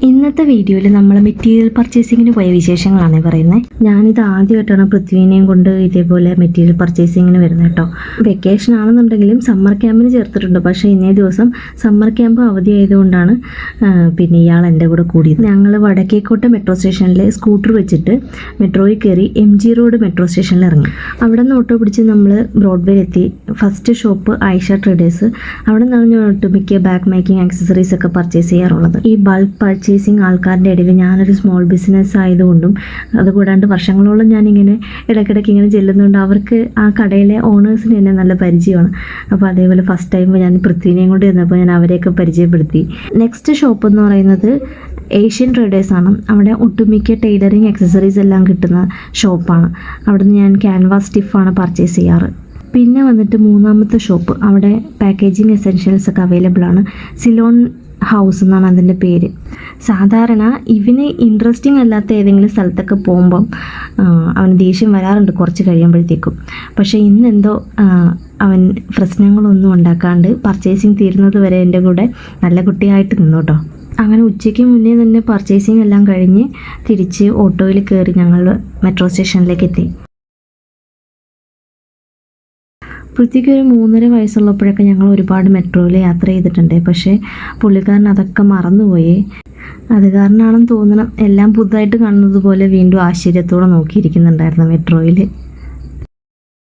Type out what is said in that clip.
ഇന്നത്തെ വീഡിയോയിൽ നമ്മൾ മെറ്റീരിയൽ പർച്ചേസിങ്ങിന് പോയ വിശേഷങ്ങളാണ് പറയുന്നത്. ഞാനിത് ആദ്യമായിട്ടാണ് പൃഥ്വിനെയും കൊണ്ട് ഇതേപോലെ മെറ്റീരിയൽ പർച്ചേസിങ്ങിന് വരുന്നത് കേട്ടോ. വെക്കേഷൻ ആണെന്നുണ്ടെങ്കിലും സമ്മർ ക്യാമ്പിന് ചേർത്തിട്ടുണ്ട്. പക്ഷേ ഇന്നേ ദിവസം സമ്മർ ക്യാമ്പ് അവധി ആയതുകൊണ്ടാണ് പിന്നെ ഇയാൾ എൻ്റെ കൂടെ കൂടിയത്. ഞങ്ങൾ വടക്കേക്കോട്ട മെട്രോ സ്റ്റേഷനിൽ സ്കൂട്ടർ വെച്ചിട്ട് മെട്രോയിൽ കയറി MG റോഡ് മെട്രോ സ്റ്റേഷനിൽ ഇറങ്ങി. അവിടെ നിന്ന് ഓട്ടോ പിടിച്ച് നമ്മൾ ബ്രോഡ്വേയിലെത്തി. First shop Ayisha traders. അവിടെ നിന്നാണ് ഞാൻ ഒട്ടുമിക്ക ബാഗ് മേക്കിംഗ് ആക്സസറീസ് ഒക്കെ പർച്ചേസ് ചെയ്യാറുള്ളത്. ഈ ബൾക്ക് പർച്ചേസിങ് ആൾക്കാരുടെ ഇടയിൽ ഞാനൊരു സ്മോൾ ബിസിനസ് ആയതുകൊണ്ടും അതുകൂടാണ്ട് വർഷങ്ങളോളം ഞാനിങ്ങനെ ഇടയ്ക്കിടയ്ക്ക് ഇങ്ങനെ ചെല്ലുന്നതുകൊണ്ട് അവർക്ക് ആ കടയിലെ ഓണേഴ്സിന് എന്നെ നല്ല പരിചയമാണ്. അപ്പോൾ അതേപോലെ ഫസ്റ്റ് ടൈം ഞാൻ പൃഥ്വിനെയും കൊണ്ട് ചെന്നപ്പോൾ ഞാൻ അവരെയൊക്കെ പരിചയപ്പെടുത്തി. നെക്സ്റ്റ് ഷോപ്പ് എന്ന് പറയുന്നത് ഏഷ്യൻ ട്രേഡേഴ്സാണ്. അവിടെ ഒട്ടുമിക്ക ടൈലറിങ് ആക്സസറീസ് എല്ലാം കിട്ടുന്ന ഷോപ്പാണ്. അവിടുന്ന് ഞാൻ ക്യാൻവാസ് സ്റ്റിഫാണ് പർച്ചേസ് ചെയ്യാറ്. പിന്നെ വന്നിട്ട് മൂന്നാമത്തെ ഷോപ്പ്, അവിടെ പാക്കേജിങ് എസെൻഷ്യൽസ് ഒക്കെ അവൈലബിൾ ആണ്. സിലോൺ ഹൗസ് എന്നാണ് അതിൻ്റെ പേര്. സാധാരണ ഇവന് ഇൻട്രസ്റ്റിംഗ് അല്ലാത്ത ഏതെങ്കിലും സ്ഥലത്തൊക്കെ പോകുമ്പം അവന് ദേഷ്യം വരാറുണ്ട് കുറച്ച് കഴിയുമ്പോഴത്തേക്കും. പക്ഷേ ഇന്നെന്തോ അവൻ പ്രശ്നങ്ങളൊന്നും ഉണ്ടാക്കാണ്ട് പർച്ചേസിങ് തീരുന്നത് വരെ എൻ്റെ കൂടെ നല്ല കുട്ടിയായിട്ട് നിന്നു കേട്ടോ. അങ്ങനെ ഉച്ചയ്ക്ക് മുന്നേ തന്നെ പർച്ചേസിങ് എല്ലാം കഴിഞ്ഞ് തിരിച്ച് ഓട്ടോയിൽ കയറി ഞങ്ങൾ മെട്രോ സ്റ്റേഷനിലേക്ക് എത്തി. പൃഥ്വിക്ക് ഒരു 3.5 വയസ്സുള്ളപ്പോഴൊക്കെ ഞങ്ങൾ ഒരുപാട് മെട്രോയിൽ യാത്ര ചെയ്തിട്ടുണ്ട്. പക്ഷേ പുള്ളിക്കാരൻ അതൊക്കെ മറന്നുപോയി. അത് കാരണമാണെന്ന് തോന്നണം എല്ലാം പുതുതായിട്ട് കാണുന്നത് പോലെ വീണ്ടും ആശ്ചര്യത്തോടെ നോക്കിയിരിക്കുന്നുണ്ടായിരുന്നു മെട്രോയിൽ.